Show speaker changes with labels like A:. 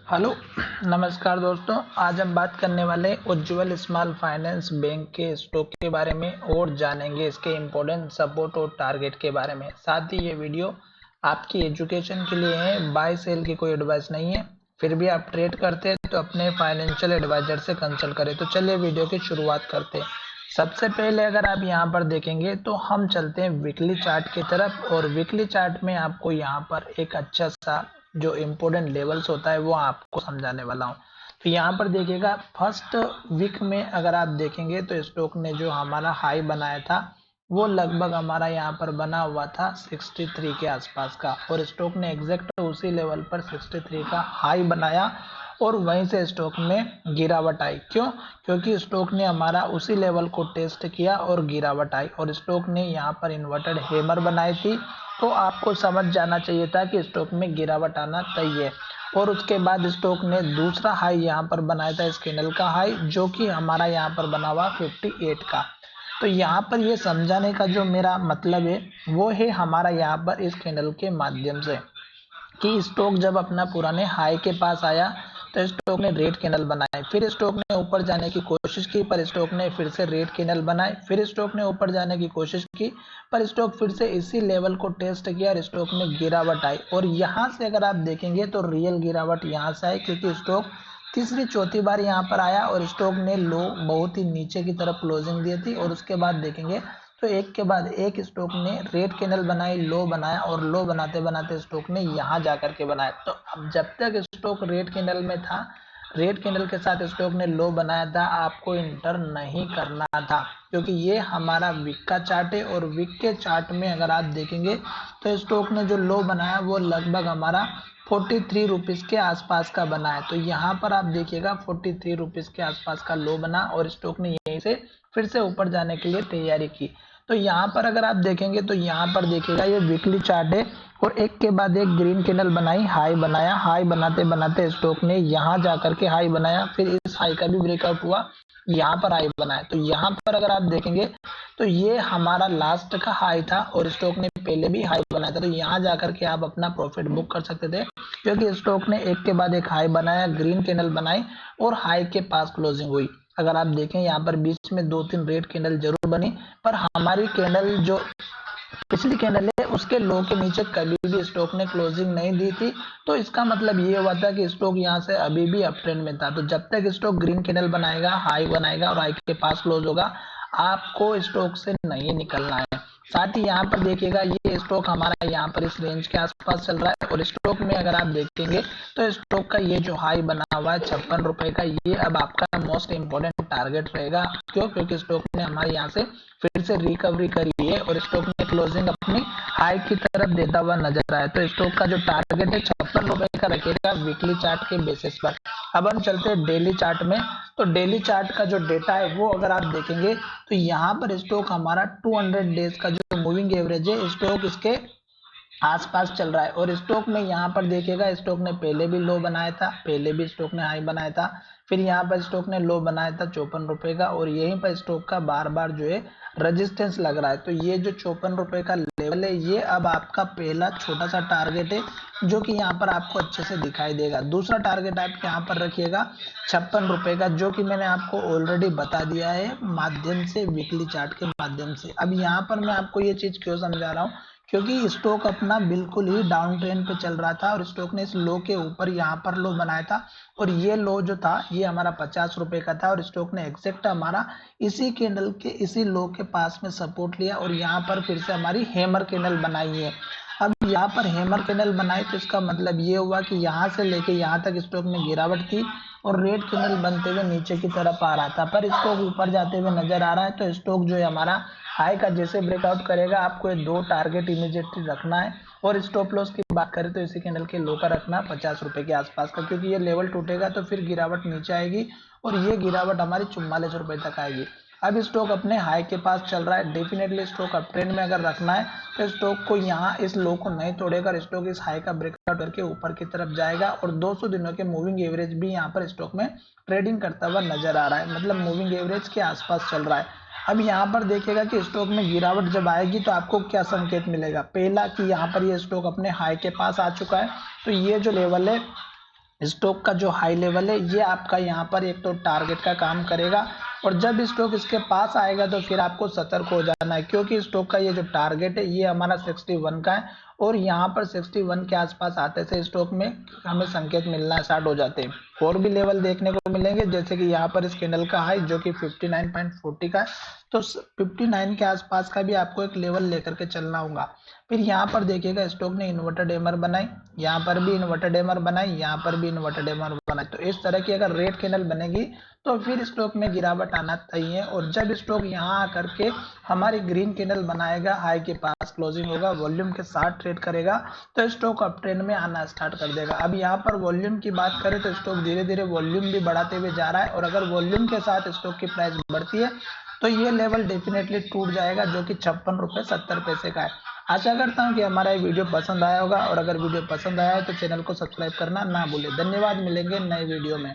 A: Hello नमस्कार दोस्तों। आज हम बात करने वाले उज्ज्वल स्मॉल फाइनेंस बैंक के स्टॉक के बारे में और जानेंगे इसके इम्पोर्टेंट सपोर्ट और टारगेट के बारे में। साथ ही ये वीडियो आपकी एजुकेशन के लिए है, बाय सेल की कोई एडवाइस नहीं है। फिर भी आप ट्रेड करते हैं तो अपने फाइनेंशियल एडवाइजर से कंसल्ट करें। तो चलिए वीडियो की शुरुआत करते हैं। सबसे पहले अगर आप यहाँ पर देखेंगे तो हम चलते हैं वीकली चार्ट की तरफ, और वीकली चार्ट में आपको यहाँ पर एक अच्छा सा जो इम्पोर्टेंट लेवल्स होता है वो आपको समझाने वाला हूँ। तो यहाँ पर देखिएगा, फर्स्ट वीक में अगर आप देखेंगे तो स्टॉक ने जो हमारा हाई बनाया था वो लगभग हमारा यहाँ पर बना हुआ था 63 के आसपास का, और स्टॉक ने एग्जैक्ट उसी लेवल पर 63 का हाई बनाया और वहीं से स्टॉक में गिरावट आई। क्यों? क्योंकि स्टॉक ने हमारा उसी लेवल को टेस्ट किया और गिरावट आई, और स्टॉक ने यहाँ पर इन्वर्टेड हैमर बनाई थी। तो आपको समझ जाना चाहिए था कि स्टॉक में गिरावट आना तय है। और उसके बाद स्टॉक ने दूसरा हाई यहाँ पर बनाया था, इस कैंडल का हाई, जो कि हमारा यहाँ पर बना हुआ 58 का। तो यहाँ पर ये समझाने का जो मेरा मतलब है वो है हमारा यहाँ पर इस कैंडल के माध्यम से कि स्टॉक जब अपना पुराने हाई के पास आया तो स्टॉक ने रेड कैंडल बनाए, फिर स्टॉक ने ऊपर जाने की कोशिश की पर स्टॉक ने फिर से रेड कैंडल बनाए, फिर स्टॉक ने ऊपर जाने की कोशिश की पर स्टॉक फिर से इसी लेवल को टेस्ट किया और स्टॉक में गिरावट आई। और यहाँ से अगर आप देखेंगे तो रियल गिरावट यहाँ से आई, क्योंकि स्टॉक तीसरी चौथी बार यहाँ पर आया और स्टॉक ने लो बहुत ही नीचे की तरफ क्लोजिंग दी थी। और उसके बाद देखेंगे तो एक के बाद एक स्टॉक ने रेड कैंडल बनाई, लो बनाया, और लो बनाते बनाते स्टॉक ने यहाँ जाकर के बनाया। तो अब जब तक स्टॉक रेड कैंडल में था, रेड कैंडल के साथ स्टॉक ने लो बनाया था, आपको इंटर नहीं करना था, क्योंकि ये हमारा वीक का चार्ट है। और वीक के चार्ट में अगर आप देखेंगे तो स्टॉक ने जो लो बनाया वो लगभग हमारा 43 रुपीज़ के आसपास का बना है। तो यहाँ पर आप देखिएगा 43 रुपीज़ के आसपास का लो बना और स्टॉक ने यहीं से फिर से ऊपर जाने के लिए तैयारी की। तो यहाँ पर अगर आप देखेंगे तो यहाँ पर देखिएगा ये वीकली चार्ट है, और एक के बाद एक ग्रीन कैंडल बनाई, हाई बनाया, हाई बनाते बनाते स्टॉक ने यहाँ जाकर के हाई बनाया, फिर इस हाई का भी ब्रेकआउट हुआ, यहाँ पर हाई बनाया। तो यहाँ पर अगर आप देखेंगे तो ये हमारा लास्ट का हाई था और स्टॉक ने पहले भी हाई बनाया था। तो यहाँ जाकर के आप अपना प्रॉफिट बुक कर सकते थे, क्योंकि स्टॉक ने एक के बाद एक हाई बनाया, ग्रीन कैंडल बनाई और हाई के पास क्लोजिंग हुई। अगर आप देखें यहाँ पर बीच में 2-3 रेड कैंडल जरूर बनी, पर हमारी कैंडल जो पिछली कैंडल है उसके लो के नीचे कभी भी स्टॉक ने क्लोजिंग नहीं दी थी। तो इसका मतलब ये हुआ था कि स्टॉक यहाँ से अभी भी अप ट्रेंड में था। तो जब तक स्टॉक ग्रीन कैंडल बनाएगा, हाई बनाएगा और हाई के पास क्लोज होगा, आपको स्टॉक से नहीं निकलना है। साथ ही यहाँ पर देखिएगा ये स्टॉक हमारा यहाँ पर इस रेंज के आसपास चल रहा है, और स्टॉक में अगर आप देखेंगे तो स्टॉक का ये जो हाई बना हुआ है 56 रुपए का, ये अब आपका मोस्ट इंपोर्टेंट टारगेट रहेगा। क्यों? क्योंकि स्टॉक ने हमारे यहाँ से फिर से रिकवरी करी है और स्टॉक ने क्लोजिंग अपनी हाई की तरफ देता हुआ नजर आया। तो स्टॉक का जो टारगेट है 56 रुपए का रखेगा वीकली चार्ट के बेसिस पर। अब हम चलते हैं डेली चार्ट में। तो डेली चार्ट का जो डेटा है वो अगर आप देखेंगे तो यहाँ पर स्टॉक हमारा 200 डेज का जो मूविंग एवरेज है, स्टॉक इसके आसपास चल रहा है। और स्टॉक में यहाँ पर देखिएगा स्टॉक ने पहले भी लो बनाया था, पहले भी स्टॉक ने हाई बनाया था, फिर यहाँ पर स्टॉक ने लो बनाया था 54 रुपए का, और यहीं पर स्टॉक का बार बार जो है रेजिस्टेंस लग रहा है। तो ये जो 54 रुपए का लेवल है ये अब आपका पहला छोटा सा टारगेट है, जो कि यहाँ पर आपको अच्छे से दिखाई देगा। दूसरा टारगेट आप यहाँ पर रखिएगा 56 रुपए का, जो कि मैंने आपको ऑलरेडी बता दिया है माध्यम से, वीकली चार्ट के माध्यम से। अब यहाँ पर मैं आपको ये चीज क्यों समझा रहा हूँ, क्योंकि स्टॉक अपना बिल्कुल ही डाउन ट्रेंड पे चल रहा था और स्टॉक ने इस लो के ऊपर यहाँ पर लो बनाया था, और ये लो जो था ये हमारा 50 रुपए का था, और स्टॉक ने एग्जैक्ट हमारा इसी कैंडल के इसी लो के पास में सपोर्ट लिया और यहाँ पर फिर से हमारी हैमर कैंडल बनाई है। अब यहाँ पर हैमर कैंडल बनाई तो इसका मतलब ये हुआ कि यहाँ से लेके यहाँ तक स्टॉक में गिरावट थी और रेड कैंडल बनते हुए नीचे की तरफ आ रहा था, पर स्टॉक ऊपर जाते हुए नजर आ रहा है। तो स्टॉक जो है हमारा हाई का जैसे ब्रेकआउट करेगा, आपको ये दो टारगेट इमीडिएटली रखना है। और स्टॉप लॉस की बात करें तो इसी कैंडल के लो का रखना 50 रुपए के आसपास का, क्योंकि ये लेवल टूटेगा तो फिर गिरावट नीचे आएगी और ये गिरावट हमारी 44 रुपए तक आएगी। अब स्टॉक अपने हाई के पास चल रहा है, डेफिनेटली स्टॉक अप ट्रेंड में अगर रखना है तो स्टॉक को यहाँ इस लो को नहीं तोड़ेगा, स्टॉक इस हाई का ब्रेकआउट करके ऊपर की तरफ जाएगा। और 200 दिनों के मूविंग एवरेज भी यहाँ पर स्टॉक में ट्रेडिंग करता हुआ नजर आ रहा है, मतलब मूविंग एवरेज के आसपास चल रहा है। अब यहाँ पर देखिएगा कि स्टॉक में गिरावट जब आएगी तो आपको क्या संकेत मिलेगा। पहला कि यहाँ पर ये स्टॉक अपने हाई के पास आ चुका है, तो ये जो लेवल है स्टॉक का जो हाई लेवल है ये आपका यहाँ पर एक तो टारगेट का काम करेगा, और जब स्टॉक इसके पास आएगा तो फिर आपको सतर्क हो जाना है, क्योंकि स्टॉक का ये जो टारगेट है ये हमारा 61 का है, और यहाँ पर 61 के आसपास आते से स्टॉक में हमें संकेत मिलना स्टार्ट हो जाते हैं। और भी लेवल देखने को मिलेंगे, जैसे कि यहाँ पर इस कैंडल का हाई जो कि 59.40 का है, तो 59 के आसपास का भी आपको एक लेवल लेकर के चलना होगा। फिर यहाँ पर देखिएगा स्टॉक ने इन्वर्टेड एमर बनाई, यहाँ पर भी इन्वर्टेड एमर बनाई, यहाँ पर भी इन्वर्टेड एमर बनाई। तो इस तरह की अगर रेड कैंडल बनेगी तो फिर स्टॉक में गिरावट आना चाहिए, और जब स्टॉक यहाँ आकर के हमारी ग्रीन कैंडल बनाएगा, हाई के पास क्लोजिंग होगा, वॉल्यूम के साथ ट्रेड करेगा, तो स्टॉक अप ट्रेंड में आना स्टार्ट कर देगा। अब यहाँ पर वॉल्यूम की बात करें तो स्टॉक धीरे धीरे वॉल्यूम भी बढ़ाते हुए जा रहा है, और अगर वॉल्यूम के साथ स्टॉक की प्राइस बढ़ती है तो ये लेवल डेफिनेटली टूट जाएगा, जो कि 56 रुपये 70 पैसे का है। आशा करता हूँ कि हमारा ये वीडियो पसंद आया होगा, और अगर वीडियो पसंद आया है तो चैनल को सब्सक्राइब करना ना भूलें। धन्यवाद, मिलेंगे नए वीडियो में।